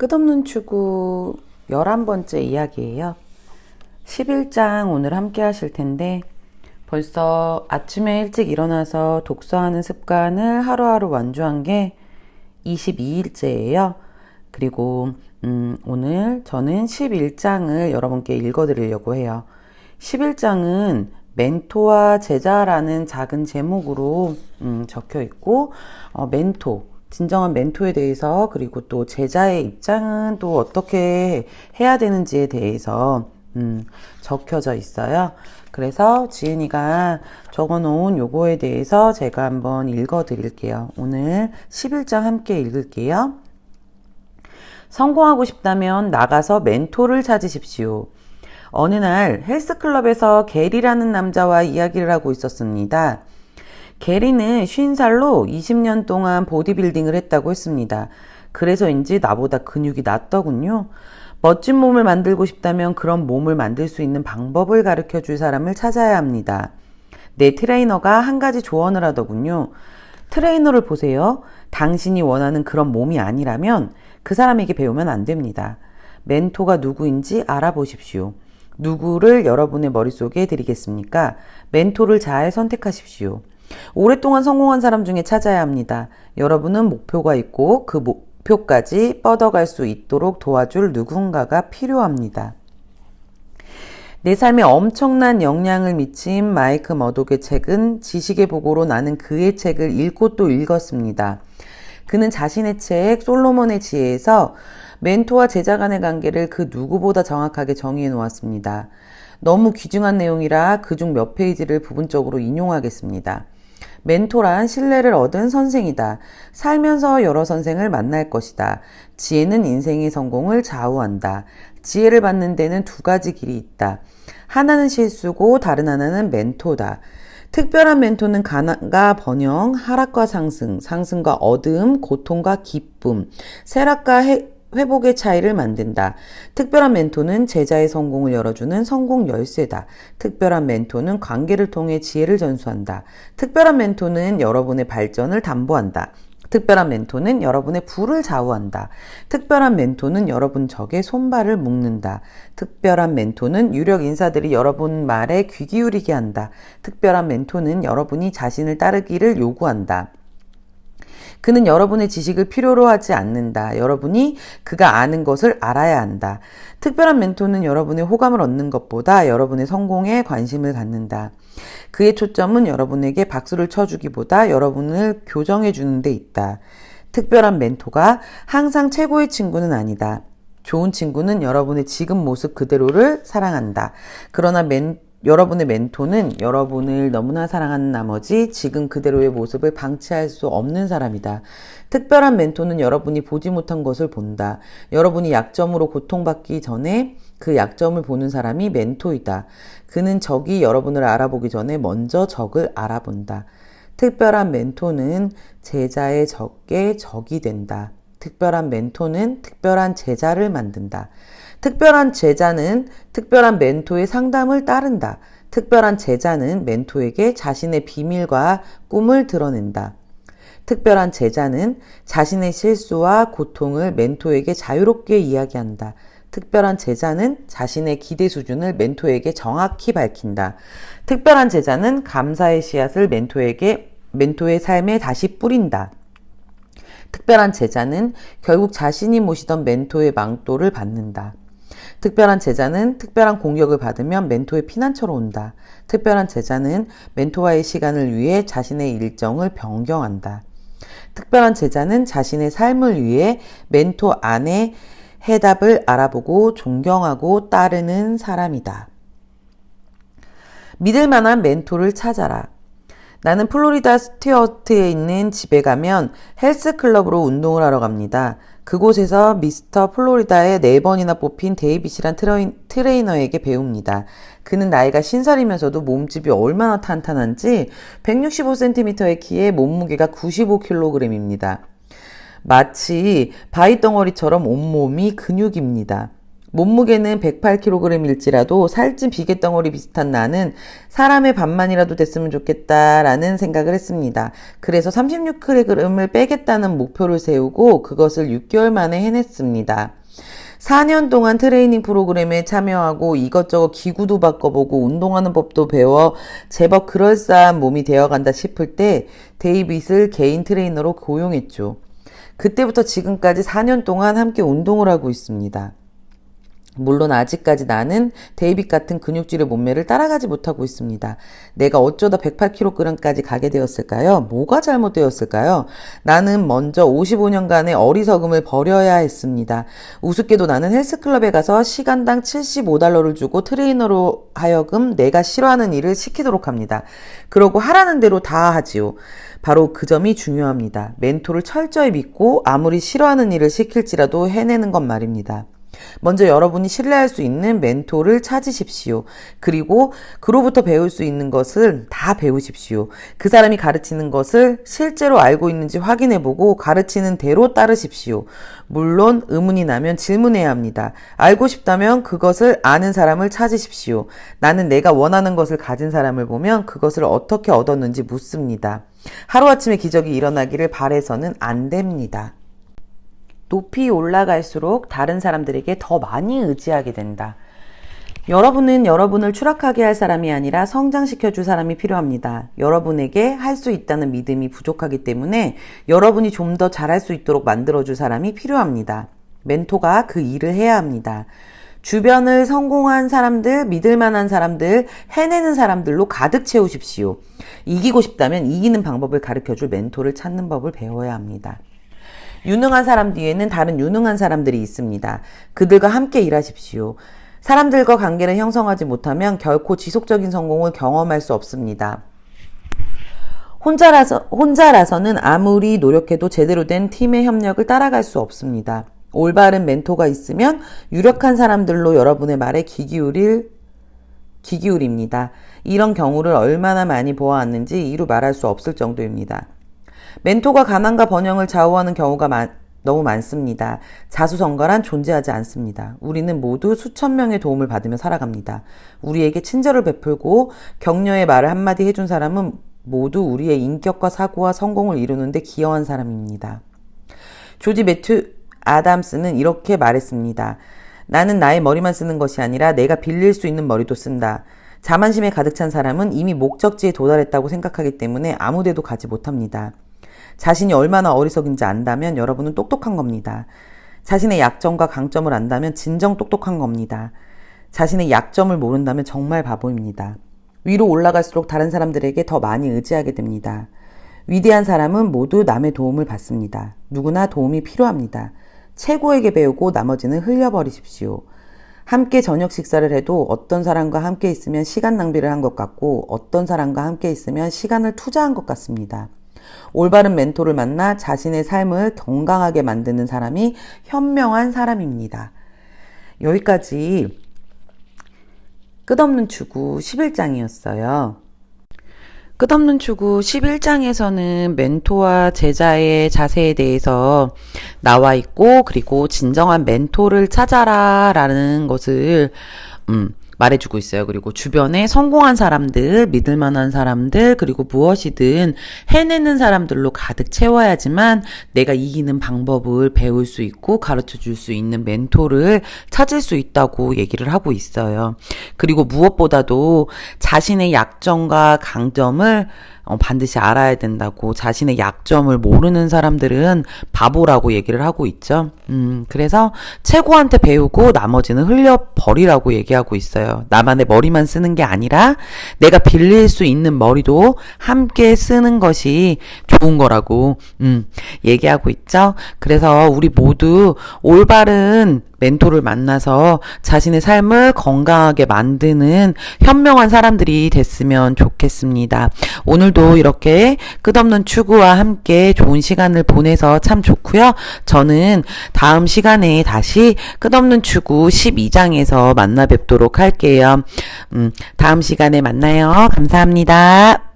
끝없는 추구 11번째 이야기예요. 11장 오늘 함께 하실 텐데 벌써 아침에 일찍 일어나서 독서하는 습관을 하루하루 완주한 게 22일째예요. 그리고 오늘 저는 11장을 여러분께 읽어드리려고 해요. 11장은 멘토와 제자라는 작은 제목으로 적혀 있고 진정한 멘토에 대해서 그리고 또 제자의 입장은 또 어떻게 해야 되는지에 대해서 적혀져 있어요. 그래서 지은이가 적어놓은 요거에 대해서 제가 한번 읽어드릴게요. 오늘 11장 함께 읽을게요. 성공하고 싶다면 나가서 멘토를 찾으십시오. 어느 날 헬스클럽에서 게리라는 남자와 이야기를 하고 있었습니다. 게리는 50살로 20년 동안 보디빌딩을 했다고 했습니다. 그래서인지 나보다 근육이 낮더군요. 멋진 몸을 만들고 싶다면 그런 몸을 만들 수 있는 방법을 가르쳐 줄 사람을 찾아야 합니다. 내 트레이너가 한 가지 조언을 하더군요. 트레이너를 보세요. 당신이 원하는 그런 몸이 아니라면 그 사람에게 배우면 안 됩니다. 멘토가 누구인지 알아보십시오. 누구를 여러분의 머릿속에 드리겠습니까? 멘토를 잘 선택하십시오. 오랫동안 성공한 사람 중에 찾아야 합니다. 여러분은 목표가 있고 그 목표까지 뻗어갈 수 있도록 도와줄 누군가가 필요합니다. 내 삶에 엄청난 영향을 미친 마이크 머독의 책은 지식의 보고로 나는 그의 책을 읽고 또 읽었습니다. 그는 자신의 책 솔로몬의 지혜에서 멘토와 제자 간의 관계를 그 누구보다 정확하게 정의해 놓았습니다. 너무 귀중한 내용이라 그중 몇 페이지를 부분적으로 인용하겠습니다. 멘토란 신뢰를 얻은 선생이다. 살면서 여러 선생을 만날 것이다. 지혜는 인생의 성공을 좌우한다. 지혜를 받는 데는 두 가지 길이 있다. 하나는 실수고 다른 하나는 멘토다. 특별한 멘토는 가난과 번영, 하락과 상승, 상승과 어두움, 고통과 기쁨, 쇠락과 회복의 차이를 만든다. 특별한 멘토는 제자의 성공을 열어주는 성공 열쇠다. 특별한 멘토는 관계를 통해 지혜를 전수한다. 특별한 멘토는 여러분의 발전을 담보한다. 특별한 멘토는 여러분의 부를 좌우한다. 특별한 멘토는 여러분 적의 손발을 묶는다. 특별한 멘토는 유력 인사들이 여러분 말에 귀 기울이게 한다. 특별한 멘토는 여러분이 자신을 따르기를 요구한다. 그는 여러분의 지식을 필요로 하지 않는다. 여러분이 그가 아는 것을 알아야 한다. 특별한 멘토는 여러분의 호감을 얻는 것보다 여러분의 성공에 관심을 갖는다. 그의 초점은 여러분에게 박수를 쳐주기보다 여러분을 교정해 주는 데 있다. 특별한 멘토가 항상 최고의 친구는 아니다. 좋은 친구는 여러분의 지금 모습 그대로를 사랑한다. 그러나 여러분의 멘토는 여러분을 너무나 사랑하는 나머지 지금 그대로의 모습을 방치할 수 없는 사람이다. 특별한 멘토는 여러분이 보지 못한 것을 본다. 여러분이 약점으로 고통받기 전에 그 약점을 보는 사람이 멘토이다. 그는 적이 여러분을 알아보기 전에 먼저 적을 알아본다. 특별한 멘토는 제자의 적의 적이 된다. 특별한 멘토는 특별한 제자를 만든다. 특별한 제자는 특별한 멘토의 상담을 따른다. 특별한 제자는 멘토에게 자신의 비밀과 꿈을 드러낸다. 특별한 제자는 자신의 실수와 고통을 멘토에게 자유롭게 이야기한다. 특별한 제자는 자신의 기대 수준을 멘토에게 정확히 밝힌다. 특별한 제자는 감사의 씨앗을 멘토의 삶에 다시 뿌린다. 특별한 제자는 결국 자신이 모시던 멘토의 망토를 받는다. 특별한 제자는 특별한 공격을 받으면 멘토의 피난처로 온다. 특별한 제자는 멘토와의 시간을 위해 자신의 일정을 변경한다. 특별한 제자는 자신의 삶을 위해 멘토 안에 해답을 알아보고 존경하고 따르는 사람이다. 믿을 만한 멘토를 찾아라. 나는 플로리다 스튜어트에 있는 집에 가면 헬스클럽으로 운동을 하러 갑니다. 그곳에서 미스터 플로리다에 4번이나 뽑힌 데이빗이란 트레이너에게 배웁니다. 그는 나이가 50살이면서도 몸집이 얼마나 탄탄한지 165cm의 키에 몸무게가 95kg입니다. 마치 바위 덩어리처럼 온몸이 근육입니다. 몸무게는 108kg일지라도 살찐 비계덩어리 비슷한 나는 사람의 반만이라도 됐으면 좋겠다라는 생각을 했습니다. 그래서 36kg을 빼겠다는 목표를 세우고 그것을 6개월 만에 해냈습니다. 4년 동안 트레이닝 프로그램에 참여하고 이것저것 기구도 바꿔보고 운동하는 법도 배워 제법 그럴싸한 몸이 되어간다 싶을 때 데이빗을 개인 트레이너로 고용했죠. 그때부터 지금까지 4년 동안 함께 운동을 하고 있습니다. 물론 아직까지 나는 데이빗 같은 근육질의 몸매를 따라가지 못하고 있습니다. 내가 어쩌다 108kg까지 가게 되었을까요? 뭐가 잘못되었을까요? 나는 먼저 55년간의 어리석음을 버려야 했습니다. 우습게도 나는 헬스클럽에 가서 시간당 $75를 주고 트레이너로 하여금 내가 싫어하는 일을 시키도록 합니다. 그러고 하라는 대로 다 하지요. 바로 그 점이 중요합니다. 멘토를 철저히 믿고 아무리 싫어하는 일을 시킬지라도 해내는 것 말입니다. 먼저 여러분이 신뢰할 수 있는 멘토를 찾으십시오. 그리고 그로부터 배울 수 있는 것을 다 배우십시오. 그 사람이 가르치는 것을 실제로 알고 있는지 확인해보고 가르치는 대로 따르십시오. 물론 의문이 나면 질문해야 합니다. 알고 싶다면 그것을 아는 사람을 찾으십시오. 나는 내가 원하는 것을 가진 사람을 보면 그것을 어떻게 얻었는지 묻습니다. 하루아침에 기적이 일어나기를 바라서는 안 됩니다. 높이 올라갈수록 다른 사람들에게 더 많이 의지하게 된다. 여러분은 여러분을 추락하게 할 사람이 아니라 성장시켜줄 사람이 필요합니다. 여러분에게 할 수 있다는 믿음이 부족하기 때문에 여러분이 좀 더 잘할 수 있도록 만들어줄 사람이 필요합니다. 멘토가 그 일을 해야 합니다. 주변을 성공한 사람들, 믿을 만한 사람들, 해내는 사람들로 가득 채우십시오. 이기고 싶다면 이기는 방법을 가르쳐줄 멘토를 찾는 법을 배워야 합니다. 유능한 사람 뒤에는 다른 유능한 사람들이 있습니다. 그들과 함께 일하십시오. 사람들과 관계를 형성하지 못하면 결코 지속적인 성공을 경험할 수 없습니다. 혼자라서는 아무리 노력해도 제대로 된 팀의 협력을 따라갈 수 없습니다. 올바른 멘토가 있으면 유력한 사람들로 여러분의 말에 귀 기울입니다. 이런 경우를 얼마나 많이 보아왔는지 이루 말할 수 없을 정도입니다. 멘토가 가난과 번영을 좌우하는 경우가 너무 많습니다. 자수성가란 존재하지 않습니다. 우리는 모두 수천 명의 도움을 받으며 살아갑니다. 우리에게 친절을 베풀고 격려의 말을 한마디 해준 사람은 모두 우리의 인격과 사고와 성공을 이루는데 기여한 사람입니다. 조지 매튜 아담스는 이렇게 말했습니다. 나는 나의 머리만 쓰는 것이 아니라 내가 빌릴 수 있는 머리도 쓴다. 자만심에 가득 찬 사람은 이미 목적지에 도달했다고 생각하기 때문에 아무데도 가지 못합니다. 자신이 얼마나 어리석은지 안다면 여러분은 똑똑한 겁니다. 자신의 약점과 강점을 안다면 진정 똑똑한 겁니다. 자신의 약점을 모른다면 정말 바보입니다. 위로 올라갈수록 다른 사람들에게 더 많이 의지하게 됩니다. 위대한 사람은 모두 남의 도움을 받습니다. 누구나 도움이 필요합니다. 최고에게 배우고 나머지는 흘려버리십시오. 함께 저녁 식사를 해도 어떤 사람과 함께 있으면 시간 낭비를 한 것 같고 어떤 사람과 함께 있으면 시간을 투자한 것 같습니다. 올바른 멘토를 만나 자신의 삶을 건강하게 만드는 사람이 현명한 사람입니다. 여기까지 끝없는 추구 11장이었어요. 끝없는 추구 11장에서는 멘토와 제자의 자세에 대해서 나와 있고, 그리고 진정한 멘토를 찾아라 라는 것을 말해주고 있어요. 그리고 주변에 성공한 사람들, 믿을 만한 사람들, 그리고 무엇이든 해내는 사람들로 가득 채워야지만 내가 이기는 방법을 배울 수 있고 가르쳐 줄 수 있는 멘토를 찾을 수 있다고 얘기를 하고 있어요. 그리고 무엇보다도 자신의 약점과 강점을 반드시 알아야 된다고, 자신의 약점을 모르는 사람들은 바보라고 얘기를 하고 있죠. 그래서 최고한테 배우고 나머지는 흘려버리라고 얘기하고 있어요. 나만의 머리만 쓰는 게 아니라 내가 빌릴 수 있는 머리도 함께 쓰는 것이 좋은 거라고 얘기하고 있죠. 그래서 우리 모두 올바른 멘토를 만나서 자신의 삶을 건강하게 만드는 현명한 사람들이 됐으면 좋겠습니다. 오늘도 이렇게 끝없는 추구와 함께 좋은 시간을 보내서 참 좋고요. 저는 다음 시간에 다시 끝없는 추구 12장에서 만나 뵙도록 할게요. 다음 시간에 만나요. 감사합니다.